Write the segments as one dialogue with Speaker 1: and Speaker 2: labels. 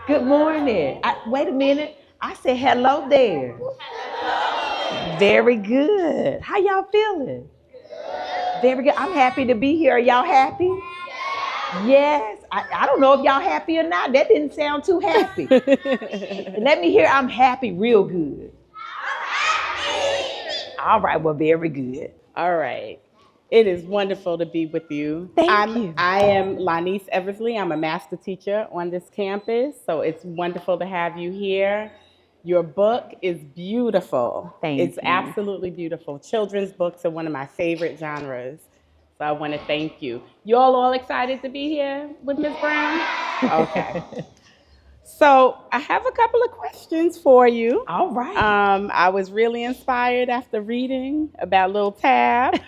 Speaker 1: Good morning. Wait a minute. I said hello there. Very good. How y'all feeling? Very good. I'm happy to be here. Are y'all happy? Yes. I don't know if y'all happy or not. That didn't sound too happy. Let me hear I'm happy real good. All right. Well, very good.
Speaker 2: All right. It is wonderful to be with you.
Speaker 1: Thank you.
Speaker 2: I am Lanice Eversley. I'm a master teacher on this campus, so it's wonderful to have you here. Your book is beautiful.
Speaker 1: Thank
Speaker 2: It's
Speaker 1: you.
Speaker 2: absolutely beautiful. Children's books are one of my favorite genres. So I want to thank you. You all excited to be here with Miss Brown? Okay. So I have a couple of questions for you.
Speaker 1: All right.
Speaker 2: I was really inspired after reading about Little Tab.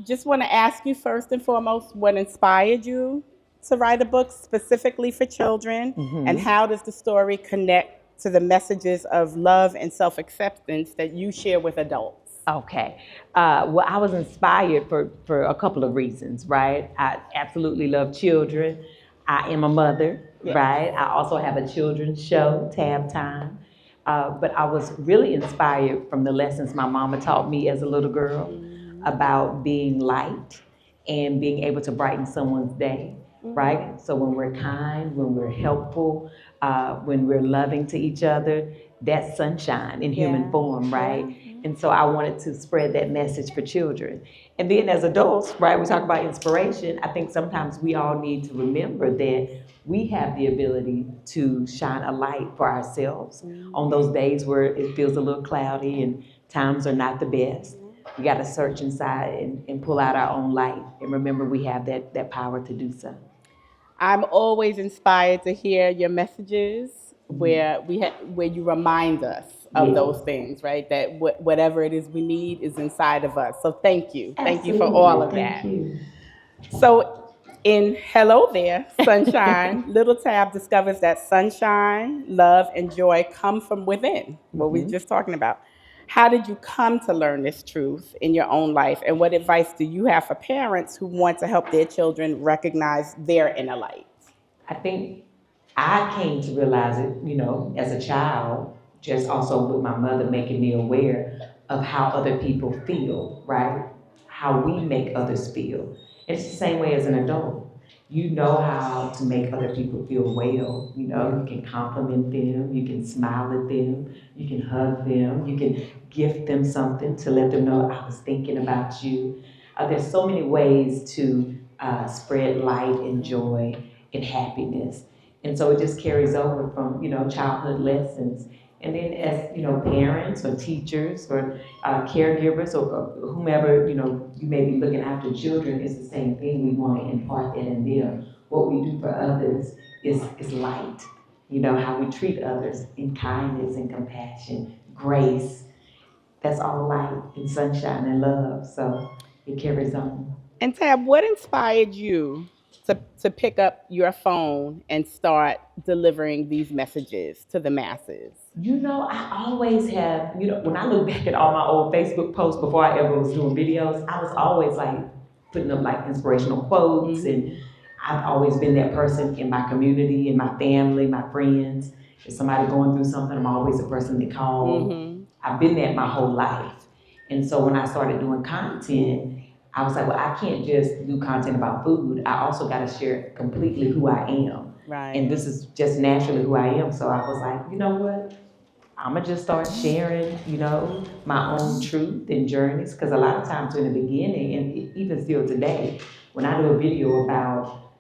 Speaker 2: Just want to ask you first and foremost, what inspired you to write a book specifically for children, and how does the story connect to the messages of love and self-acceptance that you share with adults?
Speaker 1: Okay. Well, I was inspired for a couple of reasons, right? I absolutely love children. I am a mother,
Speaker 2: Yes.
Speaker 1: right? I also have a children's show, Tab Time. But I was really inspired from the lessons my mama taught me as a little girl about being light and being able to brighten someone's day, right? So when we're kind, when we're helpful, when we're loving to each other, that's sunshine in human
Speaker 2: Yeah.
Speaker 1: form, right?
Speaker 2: Yeah.
Speaker 1: And so I wanted to spread that message for children. And then as adults, right, we talk about inspiration. I think sometimes we all need to remember that we have the ability to shine a light for ourselves on those days where it feels a little cloudy and times are not the best. We got to search inside and pull out our own light and remember we have that power to do so.
Speaker 2: I'm always inspired to hear your messages where where you remind us of those
Speaker 1: Yes.
Speaker 2: things, right? That whatever it is we need is inside of us. So thank you for all
Speaker 1: Absolutely.
Speaker 2: of
Speaker 1: Thank
Speaker 2: that.
Speaker 1: you.
Speaker 2: So in Hello There, Sunshine, Little Tab discovers that sunshine, love, and joy come from within, what we were just talking about. How did you come to learn this truth in your own life? And what advice do you have for parents who want to help their children recognize their inner light?
Speaker 1: I think I came to realize it, as a child, just also with my mother making me aware of how other people feel, right? How we make others feel. It's the same way as an adult. You know how to make other people feel well. You can compliment them, you can smile at them, you can hug them, you can gift them something to let them know I was thinking about you. There's so many ways to spread light and joy and happiness. And so it just carries over from, childhood lessons. And then as, parents or teachers or caregivers or whomever, you may be looking after children, it's the same thing. We want to impart that in them. What we do for others is light. How we treat others in kindness and compassion, grace. That's all light and sunshine and love. So it carries on.
Speaker 2: And Tab, what inspired you to pick up your phone and start delivering these messages to the masses?
Speaker 1: I always have, when I look back at all my old Facebook posts before I ever was doing videos, I was always like putting up like inspirational quotes. And I've always been that person in my community, in my family, my friends. If somebody going through something, I'm always the person to call. I've been that my whole life. And so when I started doing content, I was like, well, I can't just do content about food. I also got to share completely who I am.
Speaker 2: Right.
Speaker 1: And this is just naturally who I am. So I was like, you know what? I'm gonna just start sharing, my own truth and journeys. Because a lot of times in the beginning, and even still today, when I do a video about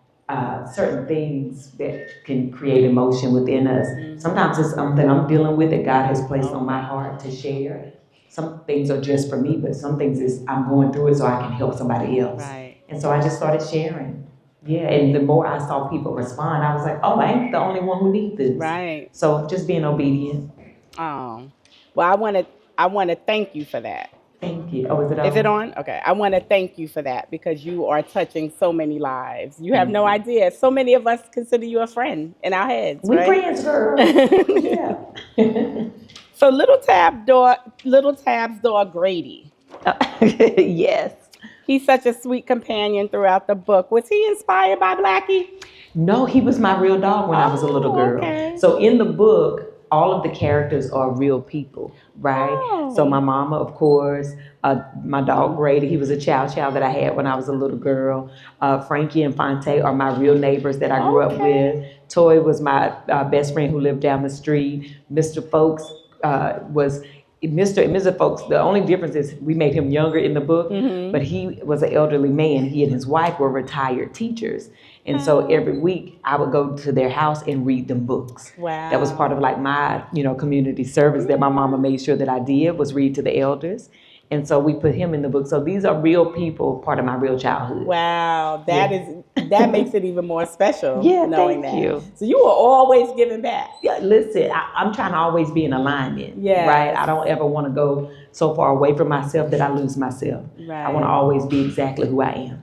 Speaker 1: certain things that can create emotion within us, sometimes it's something I'm dealing with that God has placed on my heart to share. Some things are just for me, but some things is I'm going through it so I can help somebody else.
Speaker 2: Right.
Speaker 1: And so I just started sharing. Yeah, and the more I saw people respond, I was like, oh, I ain't the only one who needs this.
Speaker 2: Right.
Speaker 1: So just being obedient.
Speaker 2: Well, I want to thank you for that.
Speaker 1: Thank you. Oh, is it on?
Speaker 2: Is it on? Okay. I want to thank you for that because you are touching so many lives. You have
Speaker 1: Thank
Speaker 2: no
Speaker 1: you.
Speaker 2: idea. So many of us consider you a friend in our heads,
Speaker 1: We
Speaker 2: right?
Speaker 1: friends, girl. Yeah.
Speaker 2: So little Tab's dog Grady.
Speaker 1: Yes.
Speaker 2: He's such a sweet companion throughout the book. Was he inspired by Blackie?
Speaker 1: No, he was my real dog when I was a little
Speaker 2: Oh,
Speaker 1: girl.
Speaker 2: okay.
Speaker 1: So in the book, all of the characters are real people, right? So my
Speaker 2: Oh,
Speaker 1: mama, of course, my dog Grady, he was a chow chow that I had when I was a little girl. Frankie and Fonte are my real neighbors that I grew up with.
Speaker 2: okay.
Speaker 1: Toy was my best friend who lived down the street. Mr. Folks was Mr. and Mrs. Folks. The only difference is we made him younger in the book, but
Speaker 2: Mm-hmm.
Speaker 1: he was an elderly man. He and his wife were retired teachers. And so
Speaker 2: Oh,
Speaker 1: every week I would go to their house and read them books. That was part
Speaker 2: wow.
Speaker 1: of like my, community service that my mama made sure that I did was read to the elders. And so we put him in the book. So these are real people, part of my real childhood.
Speaker 2: Wow,
Speaker 1: Yeah.
Speaker 2: that makes it even more special
Speaker 1: Yeah,
Speaker 2: knowing
Speaker 1: thank
Speaker 2: that.
Speaker 1: you.
Speaker 2: So you were always giving back.
Speaker 1: Yeah, listen, I'm trying to always be in alignment, right?
Speaker 2: Yes.
Speaker 1: I don't ever want to go so far away from myself that I lose myself. I want to
Speaker 2: Right.
Speaker 1: always be exactly who I am.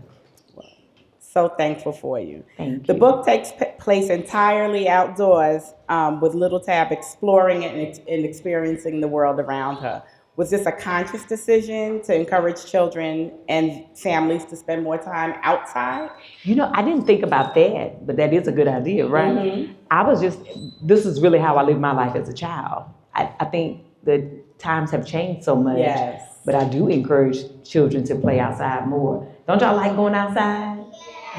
Speaker 2: So thankful for you.
Speaker 1: Thank
Speaker 2: The
Speaker 1: you.
Speaker 2: book takes place entirely outdoors, with Little Tab exploring and experiencing the world around her. Was this a conscious decision to encourage children and families to spend more time outside?
Speaker 1: I didn't think about that, but that is a good idea, right?
Speaker 2: Mm-hmm.
Speaker 1: I was just, this is really how I lived my life as a child. I think the times have changed so much,
Speaker 2: Yes.
Speaker 1: but I do encourage children to play outside more. Don't y'all like going outside?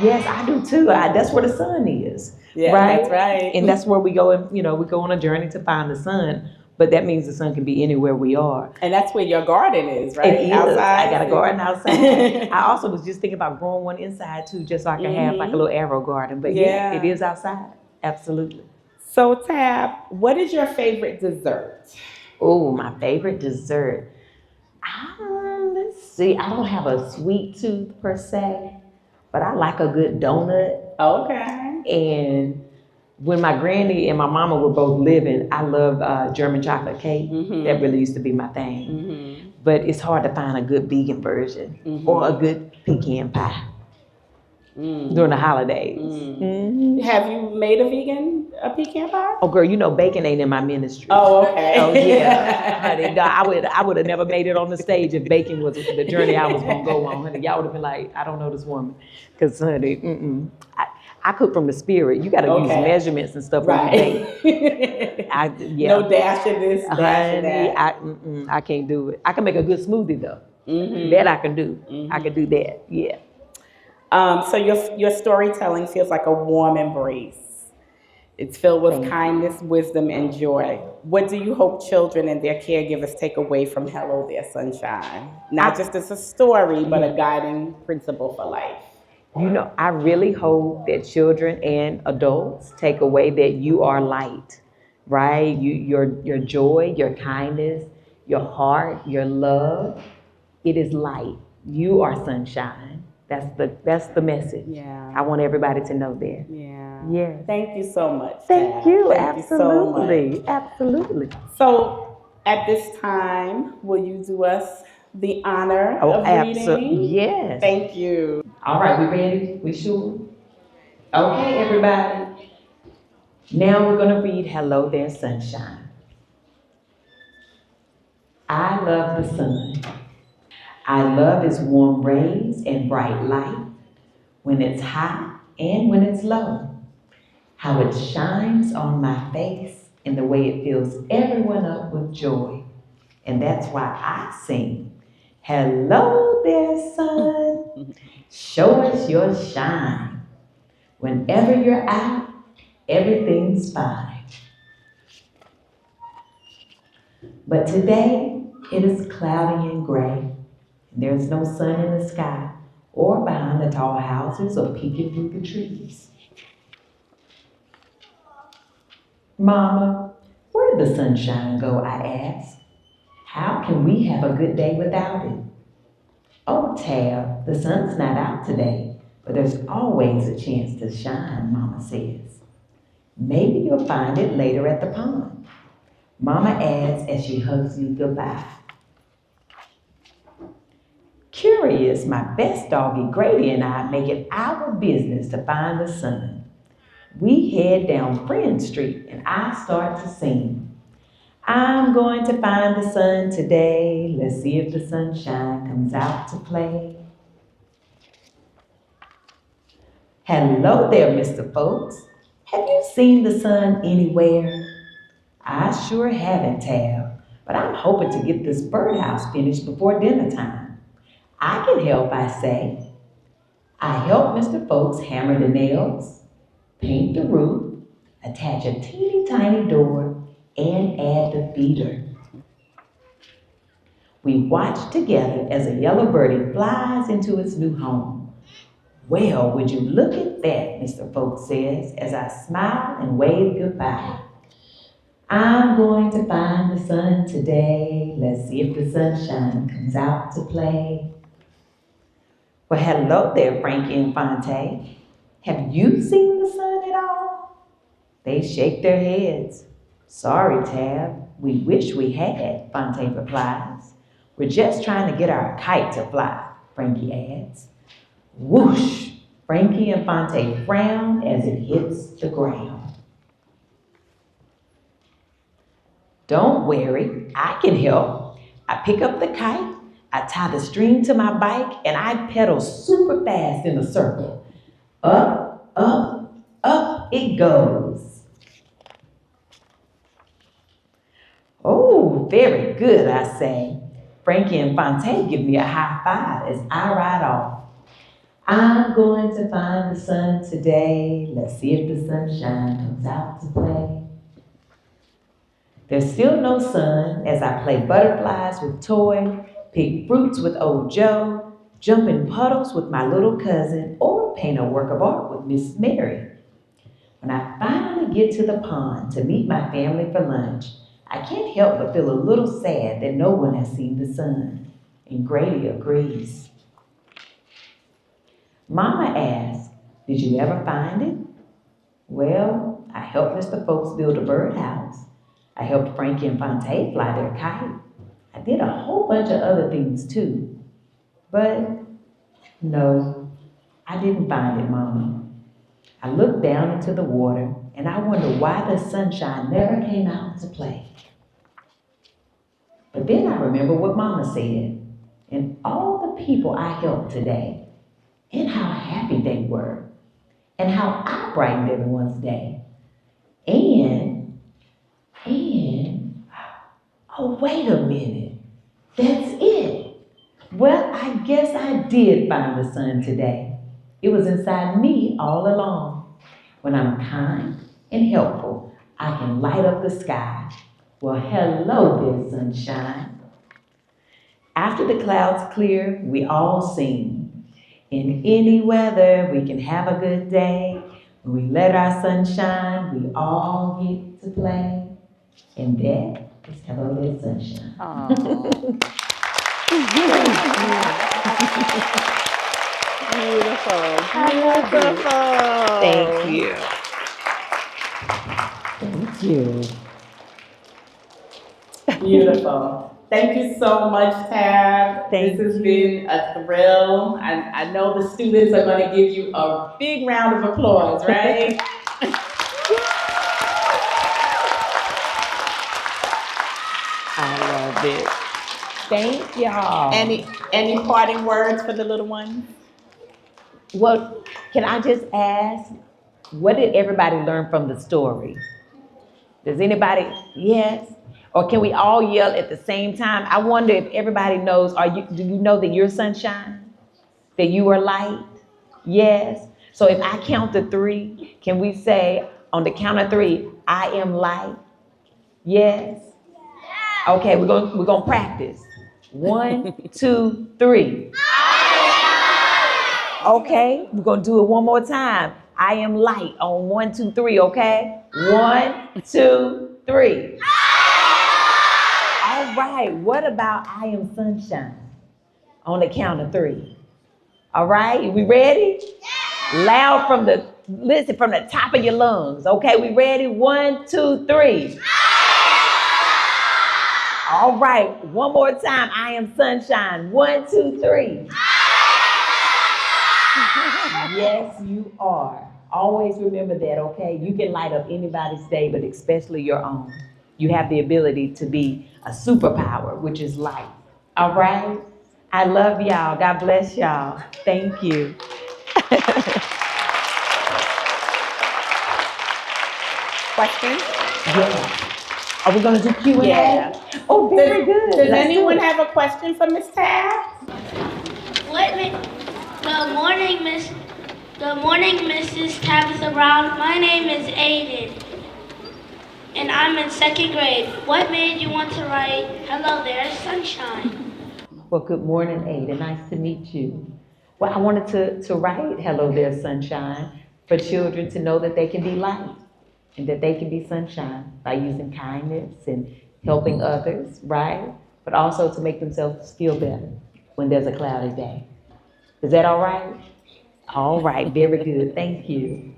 Speaker 1: Yes, I do too. That's where the sun is,
Speaker 2: Yeah, that's
Speaker 1: right?
Speaker 2: right.
Speaker 1: And that's where we go and, we go on a journey to find the sun. But that means the sun can be anywhere we are.
Speaker 2: And that's where your garden is,
Speaker 1: It
Speaker 2: right?
Speaker 1: is. I
Speaker 2: Outside.
Speaker 1: got a garden outside. I also was just thinking about growing one inside too, just so I can have like a
Speaker 2: Mm-hmm.
Speaker 1: little arrow garden. But yeah, it
Speaker 2: Yeah.
Speaker 1: is outside. Absolutely.
Speaker 2: So, Tab, what is your favorite dessert?
Speaker 1: Oh, my favorite dessert. Let's see. I don't have a sweet tooth per se, but I like a good donut.
Speaker 2: Okay.
Speaker 1: And when my granny and my mama were both living, I love German chocolate cake. That
Speaker 2: Mm-hmm.
Speaker 1: really used to be my thing.
Speaker 2: Mm-hmm.
Speaker 1: But it's hard to find a good vegan version or a
Speaker 2: Mm-hmm.
Speaker 1: good pecan pie during the
Speaker 2: Mm.
Speaker 1: holidays.
Speaker 2: Mm.
Speaker 1: Hmm.
Speaker 2: Have you made a pecan pie?
Speaker 1: Oh, girl, bacon ain't in my ministry.
Speaker 2: Oh, okay.
Speaker 1: Oh yeah, honey, no, I would have never made it on the stage if bacon was the journey I was gonna go on, honey. Y'all would have been like, I don't know this woman, because honey, I cook from the spirit. You got to use
Speaker 2: Okay.
Speaker 1: measurements and stuff when you bake.
Speaker 2: Right.
Speaker 1: Yeah,
Speaker 2: No dash of this, dash of
Speaker 1: honey,
Speaker 2: that.
Speaker 1: I can't do it. I can make a good smoothie though. That
Speaker 2: Mm-hmm.
Speaker 1: I can do. I can do
Speaker 2: Mm-hmm.
Speaker 1: that. Yeah.
Speaker 2: So your storytelling feels like a warm embrace. It's filled with
Speaker 1: Thank you.
Speaker 2: kindness, wisdom, and joy. What do you hope children and their caregivers take away from Hello There Sunshine? Not
Speaker 1: I
Speaker 2: just as a story, but a
Speaker 1: yeah.
Speaker 2: guiding principle for life.
Speaker 1: I really hope that children and adults take away that you are light, right? Your joy, your kindness, your heart, your love, it is light. You are sunshine. That's the message.
Speaker 2: Yeah.
Speaker 1: I want everybody to know that.
Speaker 2: Yeah.
Speaker 1: Yes.
Speaker 2: Thank you so much,
Speaker 1: Thank
Speaker 2: Tab.
Speaker 1: you.
Speaker 2: Thank you so much.
Speaker 1: Absolutely. Absolutely.
Speaker 2: So at this time, will you do us the honor
Speaker 1: Oh,
Speaker 2: of
Speaker 1: absolutely.
Speaker 2: reading?
Speaker 1: Yes.
Speaker 2: Thank you.
Speaker 1: All right, we ready? We sure? Okay, everybody. Now we're going to read Hello There Sunshine. I love the sun. I love its warm rays and bright light when it's high and when it's low. How it shines on my face and the way it fills everyone up with joy. And that's why I sing, hello there, sun. Show us your shine. Whenever you're out, everything's fine. But today, it is cloudy and gray. There's no sun in the sky or behind the tall houses or peeking through the trees. Mama, where'd the sunshine go? I asked. How can we have a good day without it? Oh, Tab, the sun's not out today, but there's always a chance to shine, Mama says. Maybe you'll find it later at the pond. Mama adds as she hugs me goodbye. Curious, my best doggy Grady and I make it our business to find the sun. We head down Friend Street and I start to sing. I'm going to find the sun today. Let's see if the sunshine comes out to play. Hello there, Mr. Folks. Have you seen the sun anywhere? I sure haven't, Tab, but I'm hoping to get this birdhouse finished before dinner time. I can help, I say. I help Mr. Folks hammer the nails, paint the roof, attach a teeny tiny door, and add the feeder. We watch together as a yellow birdie flies into its new home. Well, would you look at that, Mr. Folks says as I smile and wave goodbye. I'm going to find the sun today. Let's see if the sunshine comes out to play. Well, hello there, Frankie and Fonte. Have you seen the sun at all? They shake their heads. Sorry, Tab. We wish we had, Fonte replies. We're just trying to get our kite to fly, Frankie adds. Whoosh! Frankie and Fonte frown as it hits the ground. Don't worry, I can help. I pick up the kite, I tie the string to my bike, and I pedal super fast in a circle. Up, up, up it goes. Oh, very good, I say. Frankie and Fonte give me a high five as I ride off. I'm going to find the sun today. Let's see if the sunshine comes out to play. There's still no sun as I play butterflies with Toy, pick fruits with old Joe, jump in puddles with my little cousin, or paint a work of art with Miss Mary. When I finally get to the pond to meet my family for lunch, I can't help but feel a little sad that no one has seen the sun. And Grady agrees. Mama asks, did you ever find it? Well, I helped Mr. Folks build a birdhouse. I helped Frankie and Fonte fly their kite. I did a whole bunch of other things too. But no, I didn't find it, Mama. I looked down into the water and I wonder why the sunshine never came out to play. But then I remember what Mama said and all the people I helped today and how happy they were and how I brightened everyone's day. And, oh, wait a minute. That's it. Well, I guess I did find the sun today. It was inside me all along. When I'm kind and helpful, I can light up the sky. Well, hello there, sunshine. After the clouds clear, we all sing. In any weather, we can have a good day. When we let our sun shine, we all get to play. And that is hello there, sunshine.
Speaker 2: Beautiful. Beautiful.
Speaker 1: Thank you. Thank you.
Speaker 2: Beautiful. Thank you so much, Tab.
Speaker 1: Thank
Speaker 2: This has
Speaker 1: you.
Speaker 2: been a thrill. I know the students are going to give you a big round of applause, right?
Speaker 1: I love it. Thank y'all.
Speaker 2: Any parting words for the little ones?
Speaker 1: Well, can I just ask, what did everybody learn from the story? Does anybody, yes? Or can we all yell at the same time? I wonder if everybody knows, do you know that you're sunshine? That you are light? Yes. So if I count to three, can we say on the count of three, I am light? Yes. Okay, we're gonna practice. 1, 2, 3. Okay, we're gonna do it one more time. I am light on 1, 2, 3, okay? 1, 2, 3. All right, what about I am sunshine? On the count of 3. All right, we ready? Loud from the top of your lungs. Okay, we ready? 1, 2, 3. All right, one more time. I am sunshine. 1, 2, 3. Yes, you are. Always remember that, okay? You can light up anybody's day, but especially your own. You have the ability to be a superpower, which is light. All right? I love y'all. God bless y'all. Thank you.
Speaker 2: Questions?
Speaker 1: Yeah. Are we gonna do Q&A?
Speaker 2: Yeah.
Speaker 1: Oh, very good.
Speaker 2: Does
Speaker 1: Let's do
Speaker 2: anyone
Speaker 1: it.
Speaker 2: have a question for Miss Tab?
Speaker 3: What ma- Good morning, Miss. Good morning, Mrs. Tabitha Brown. My name is Aiden, and I'm in second grade. What made you want to write "Hello There, Sunshine"?
Speaker 1: Well, good morning, Ada. Nice to meet you. Well, I wanted to write Hello There, Sunshine for children to know that they can be light and that they can be sunshine by using kindness and helping others, right? But also to make themselves feel better when there's a cloudy day. Is that all right? All right, very good. Thank you.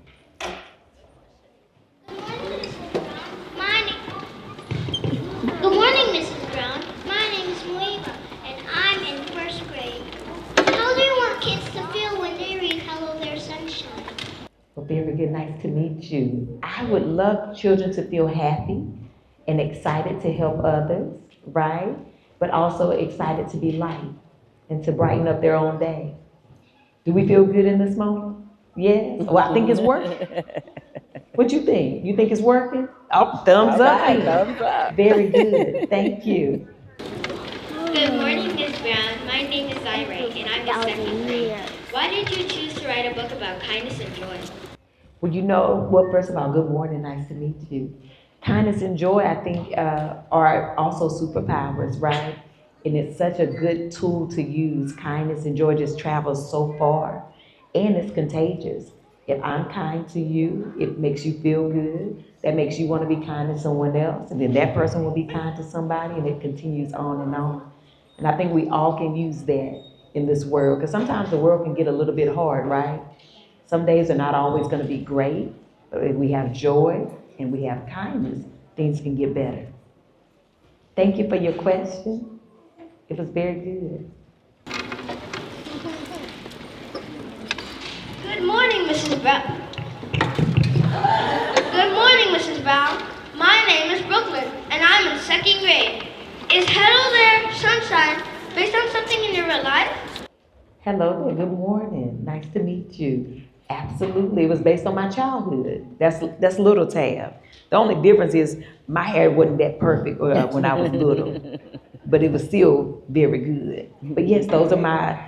Speaker 3: Good morning, Mrs. Brown. My name is Moeva, and I'm in first grade. How do you want kids to feel when they read "Hello There, Sunshine"?
Speaker 1: Well, very good. Nice to meet you. I would love children to feel happy and excited to help others, right? But also excited to be light and to brighten up their own day. Do we feel good in this moment? Yes. Well, I think it's working. What you think? You think it's working? Oh, thumbs
Speaker 2: All
Speaker 1: up
Speaker 2: right,
Speaker 1: then.
Speaker 2: thumbs up.
Speaker 1: Very good. Thank you.
Speaker 3: Good morning, Miss Brown. My name is Zyrek, and I'm in second grade. Why did you choose to write a book about kindness and joy?
Speaker 1: Well, you know, well, first of all, good morning. Nice to meet you. Kindness and joy, I think, are also superpowers, right? And it's such a good tool to use. Kindness and joy just travels so far, and it's contagious. If I'm kind to you, it makes you feel good. That makes you want to be kind to someone else, and then that person will be kind to somebody, and it continues on and on. And I think we all can use that in this world, because sometimes the world can get a little bit hard, right? Some days are not always going to be great, but if we have joy and we have kindness, things can get better. Thank you for your question. It was very good.
Speaker 3: Good morning, Mrs. Brown. Good morning, Mrs. Brown. My name is Brooklyn, and I'm in second grade. Is "Hello There, Sunshine" based on something in your real life?
Speaker 1: Hello there, good morning. Nice to meet you. Absolutely, it was based on my childhood. That's little Tab. The only difference is my hair wasn't that perfect when I was little, but it was still very good. But yes, those are my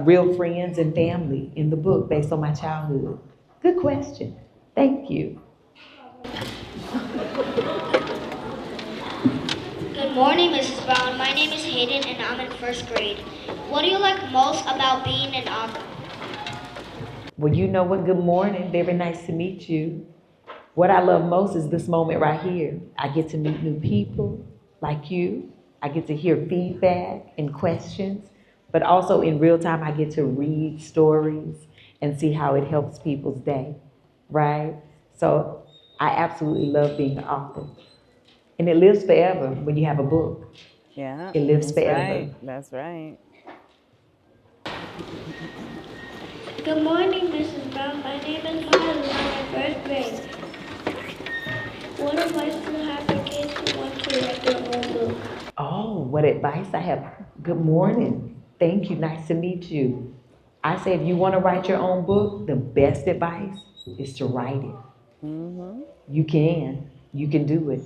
Speaker 1: real friends and family in the book based on my childhood. Good question. Thank you.
Speaker 3: Good morning, Mrs. Brown. My name is Hayden, and I'm in first grade. What do you like most about being an author?
Speaker 1: Well, you know what? Good morning. Very nice to meet you. What I love most is this moment right here. I get to meet new people like you. I get to hear feedback and questions, but also in real time, I get to read stories and see how it helps people's day, right? So I absolutely love being an author. And it lives forever when you have a book.
Speaker 2: Yeah,
Speaker 1: It lives
Speaker 2: that's
Speaker 1: forever.
Speaker 2: right. That's right.
Speaker 3: Good morning, Mrs. Brown. My name is Miley. I'm in first grade. What advice do you have for kids who want to write their own book?
Speaker 1: Oh, what advice I have. Good morning. Thank you. Nice to meet you. I say if you want to write your own book, the best advice is to write it.
Speaker 2: Mm-hmm.
Speaker 1: You can. You can do it,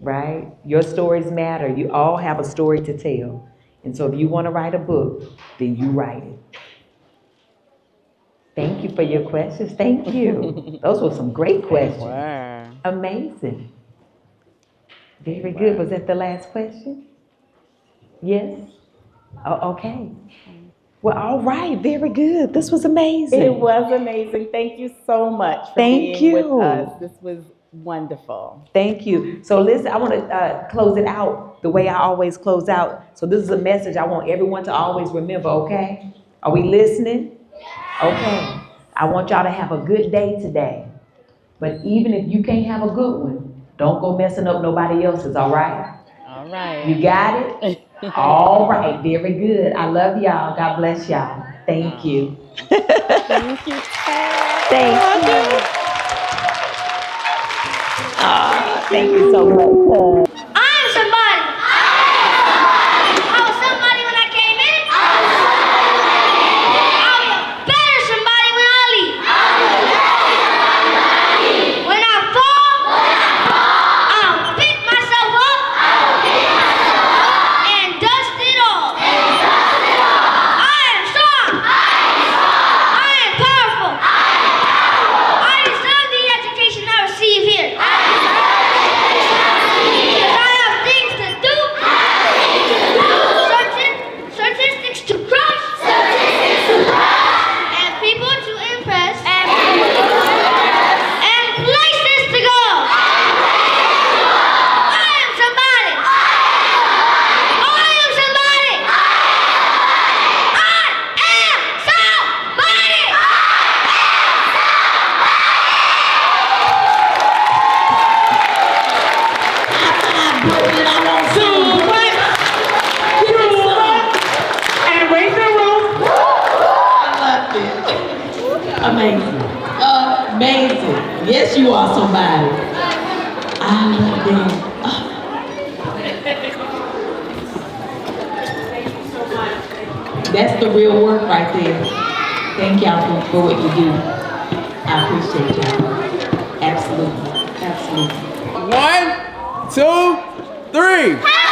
Speaker 1: right? Your stories matter. You all have a story to tell. And so if you want to write a book, then you write it. Thank you for your questions. Thank you. Those were some great questions.
Speaker 2: Were.
Speaker 1: Amazing.
Speaker 2: They
Speaker 1: Very good.
Speaker 2: were.
Speaker 1: Was that the last question? Yes? Oh, okay. Well, all right. Very good. This was amazing.
Speaker 2: It was amazing. Thank you so much for
Speaker 1: Thank
Speaker 2: being with us.
Speaker 1: you.
Speaker 2: This was wonderful.
Speaker 1: Thank you. So listen, I want to close it out the way I always close out. So this is a message I want everyone to always remember, okay? Are we listening? Okay. I want y'all to have a good day today. But even if you can't have a good one, don't go messing up nobody else's, all right?
Speaker 2: All right.
Speaker 1: You got it? All right. Very good. I love y'all. God bless y'all. Thank you.
Speaker 2: Thank you, Tab.
Speaker 1: Thank you. Thank you so much.
Speaker 3: I'm somebody. I was somebody when I came in. I'll be a better somebody when I leave. When I fall,
Speaker 1: you are somebody. I love them. That's the real work right there. Thank y'all for what you do. I appreciate y'all. Absolutely. Absolutely.
Speaker 4: 1, 2, 3.